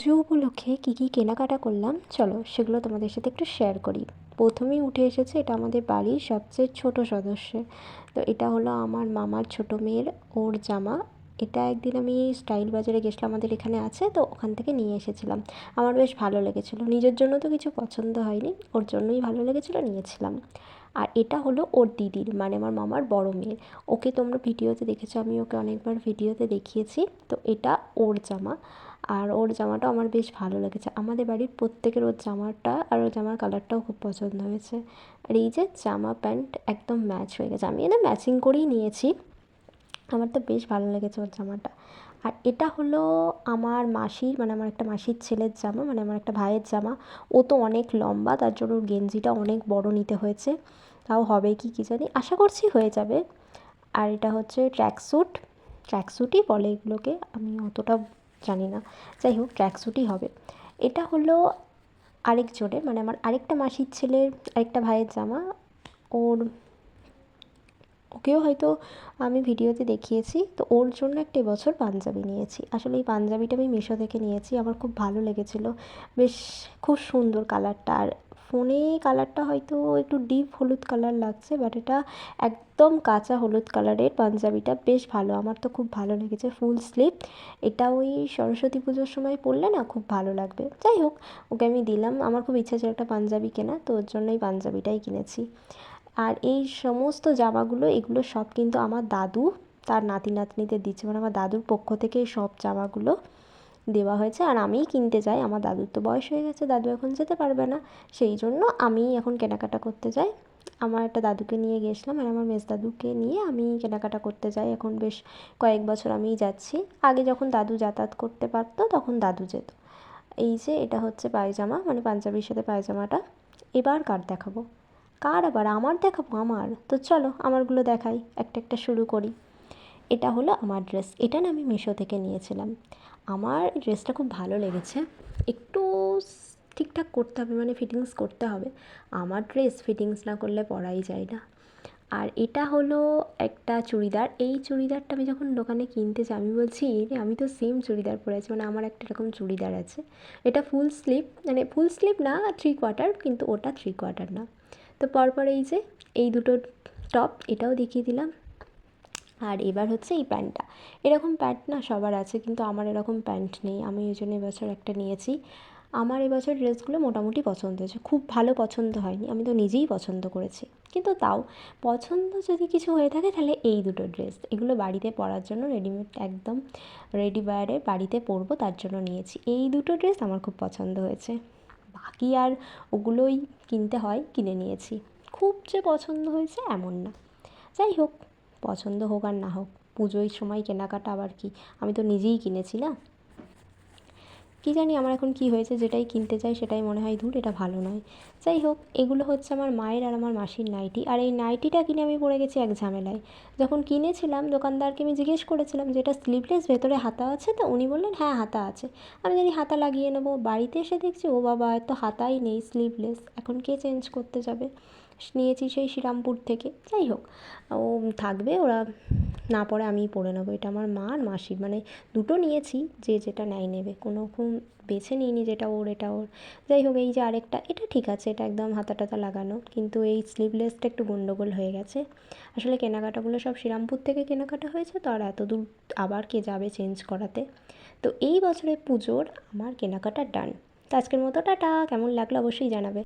পুজো উপলক্ষে কী কী কেনাকাটা করলাম চলো সেগুলো তোমাদের সাথে একটু শেয়ার করি। প্রথমেই উঠে এসেছে এটা আমাদের বাড়ির সবচেয়ে ছোট সদস্য। তো এটা হলো আমার মামার ছোটো মেয়ের ওর জামা। এটা একদিন আমি স্টাইল বাজারে গেছিলাম, আমাদের এখানে আছে, তো ওখান থেকে নিয়ে এসেছিলাম। আমার বেশ ভালো লেগেছিলো, নিজের জন্য তো কিছু পছন্দ হয়নি, ওর জন্যই ভালো লেগেছিলো নিয়েছিলাম। আর এটা হলো ওর দিদির, মানে আমার মামার বড় মেয়ের। ওকে তোমরা ভিডিওতে দেখেছো, আমি ওকে অনেকবার ভিডিওতে দেখিয়েছি। তো এটা ওর জামা, আর ওর জামাটাও আমার বেশ ভালো লেগেছে। আমাদের বাড়ির প্রত্যেকের ওর জামাটা আর ওর জামার কালারটাও খুব পছন্দ হয়েছে। আর এই যে জামা প্যান্ট একদম ম্যাচ হয়ে গেছে, আমি এটা ম্যাচিং করেই নিয়েছি। আমার তো বেশ ভালো লেগেছে ওর জামাটা। আর এটা হলো আমার মাসির, মানে আমার একটা মাসির ছেলের জামা, মানে আমার একটা ভাইয়ের জামা। ও তো অনেক লম্বা, তার জন্য ওর গেঞ্জিটা অনেক বড় নিতে হয়েছে। তাও হবে কি কী জানি, আশা করছি হয়ে যাবে। আর এটা হচ্ছে ট্র্যাকস্যুট, ট্র্যাকস্যুটই বলে এগুলোকে, আমি অতটা জানি না, যাই হোক ট্র্যাকস্যুটই হবে। এটা হলো আরেকজনের, মানে আমার আরেকটা মাসির ছেলের আরেকটা ভাইয়ের জামা। ওর ওকেও হয়তো আমি ভিডিওতে দেখিয়েছি। তো ওর জন্য একটা এবছর পাঞ্জাবি নিয়েছি। আসলে এই পাঞ্জাবিটা আমি মিশো থেকে নিয়েছি, আমার খুব ভালো লেগেছিলো, বেশ খুব সুন্দর কালারটা। আর ফোনে কালারটা হয়তো একটু ডিপ হলুদ কালার লাগছে, বাট এটা একদম কাঁচা হলুদ কালারের পাঞ্জাবিটা, বেশ ভালো, আমার তো খুব ভালো লেগেছে। ফুল স্লিভ, এটা ওই সরস্বতী পুজোর সময় পরলে না খুব ভালো লাগবে। যাই হোক, ওকে আমি দিলাম, আমার খুব ইচ্ছা ছিল একটা পাঞ্জাবি কেনা, তো ওর জন্য এই পাঞ্জাবিটাই কিনেছি। আর এই সমস্ত জামাগুলো, এগুলো সব কিন্তু আমার দাদু তার নাতি নাতনিদের দিচ্ছে, মানে আমার দাদুর পক্ষ থেকে এই সব জামাগুলো দেওয়া হয়েছে। আর আমিই কিনতে যাই, আমার দাদুর তো বয়স হয়ে গেছে, দাদু এখন যেতে পারবে না, সেই জন্য আমিই এখন কেনাকাটা করতে যাই। আমার একটা দাদুকে নিয়ে গেছিলাম, আর আমার মেজদাদুকে নিয়ে আমি কেনাকাটা করতে যাই। এখন বেশ কয়েক বছর আমিই যাচ্ছি, আগে যখন দাদু যাতায়াত করতে পারতো তখন দাদু যেত। এই যে এটা হচ্ছে পায়জামা, মানে পাঞ্জাবির সাথে পায়জামাটা। এবার কার দেখাবো, কার আবার, আমার দেখাবো? আমার তো চলো আমারগুলো দেখাই, একটা একটা শুরু করি। এটা হলো আমার ড্রেস, এটা না আমি মিশো থেকে নিয়েছিলাম। আমার ড্রেসটা খুব ভালো লেগেছে, একটু ঠিকঠাক করতে হবে, মানে ফিটিংস করতে হবে। আমার ড্রেস ফিটিংস না করলে পরাই যায় না। আর এটা হলো একটা চুড়িদার, এই চুড়িদারটা আমি যখন দোকানে কিনতে যাই আমি বলছি আমি তো সেম চুড়িদার পরে আছি, মানে আমার একটা এরকম চুড়িদার আছে। এটা ফুল স্লিভ, মানে ফুল স্লিভ না, 3/4, কিন্তু ওটা 3/4 না। তো পরপর এই যে এই দুটো টপ, এটাও দেখিয়ে দিলাম। আর এবার হচ্ছে এই প্যান্টটা, এরকম প্যান্ট না সবার আছে, কিন্তু আমার এরকম প্যান্ট নেই, আমি ওই জন্য এবছর একটা নিয়েছি। আমার এবছর ড্রেসগুলো মোটামুটি পছন্দ হয়েছে, খুব ভালো পছন্দ হয়নি, আমি তো নিজেই পছন্দ করেছি, কিন্তু তাও পছন্দ যদি কিছু হয়ে থাকে তাহলে এই দুটো ড্রেস, এগুলো বাড়িতে পরার জন্য রেডিমেড, একদম রেডি বাইরে বাড়িতে পরবো তার জন্য নিয়েছি। এই দুটো ড্রেস আমার খুব পছন্দ হয়েছে, বাকি আর ওগুলোই কিনতে হয়, কিনে নিয়েছি। খুব যে পছন্দ হয়েছে এমন না, যাই হোক, পছন্দ হোক আর না হোক, পুজোর সময় কেনাকাটা আবার কি, আমি তো নিজেই কিনেছি না। কী জানি আমার এখন কী হয়েছে, যেটাই কিনতে চাই সেটাই মনে হয় ধুর এটা ভালো নয়। যাই হোক, এগুলো হচ্ছে আমার মায়ের আর আমার মাসির নাইটি। আর এই নাইটিটা কিনে আমি পড়ে গেছি এক ঝামেলায়। যখন কিনেছিলাম দোকানদারকে আমি জিজ্ঞেস করেছিলাম যে এটা স্লিভলেস, ভেতরে হাতা আছে তো? উনি বললেন হ্যাঁ হাতা আছে। আমি জানি হাতা লাগিয়ে নেবো, বাড়িতে এসে দেখছি ও বাবা, এত হাতাই নেই, স্লিভলেস, এখন কে চেঞ্জ করতে যাবে? নিয়েছি সেই শ্রীরামপুর থেকে। যাই হোক, ও থাকবে, ওরা না পরে আমিই পরে নেবো, এটা আমার মা আর মাসির, মানে দুটো নিয়েছি, যে যেটা নেয় নেবে, কোনো রকম বেছে নিইনি যেটা ওর এটা ওর। যাই হোক, এই যে আরেকটা, এটা ঠিক আছে, এটা একদম হাতা টাতা লাগানো, কিন্তু এই স্লিভলেসটা একটু গন্ডগোল হয়ে গেছে। আসলে কেনাকাটাগুলো সব শ্রীরামপুর থেকে কেনাকাটা হয়েছে তো, আর এত দূর আবার কে যাবে চেঞ্জ করাতে। তো এই বছরের পুজোর আমার কেনাকাটা ডান। তো আজকের মতো টাটা, কেমন লাগলো অবশ্যই জানাবে।